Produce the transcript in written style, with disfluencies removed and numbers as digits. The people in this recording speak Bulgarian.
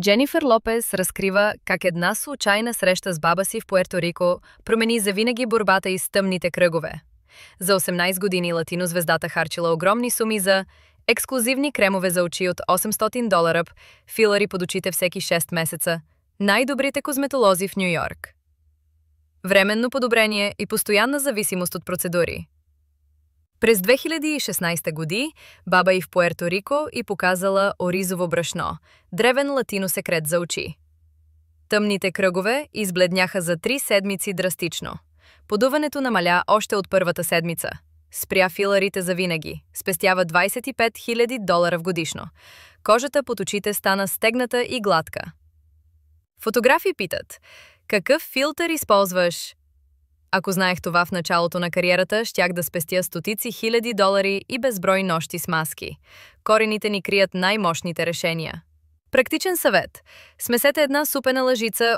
Дженифър Лопес разкрива как една случайна среща с баба си в Пуерто Рико промени завинаги борбата й с тъмните кръгове. За 18 години латинозвездата харчила огромни суми за ексклузивни кремове за очи от $800, филари под очите всеки 6 месеца, най-добрите козметолози в Ню-Йорк. Временно подобрение и постоянна зависимост от процедури. През 2016 година баба й в Пуерто Рико и показала оризово брашно, древен латино секрет за очи. Тъмните кръгове избледняха за 3 седмици драстично. Подуването намаля още от първата седмица. Спря филарите завинаги, спестява $25,000 годишно. Кожата под очите стана стегната и гладка. Фотографи питат: какъв филтър използваш? Ако знаех това в началото на кариерата, щях да спестя стотици хиляди долари и безброй нощи с маски. Корените ни крият най-мощните решения. Практичен съвет. Смесете една супена лъжица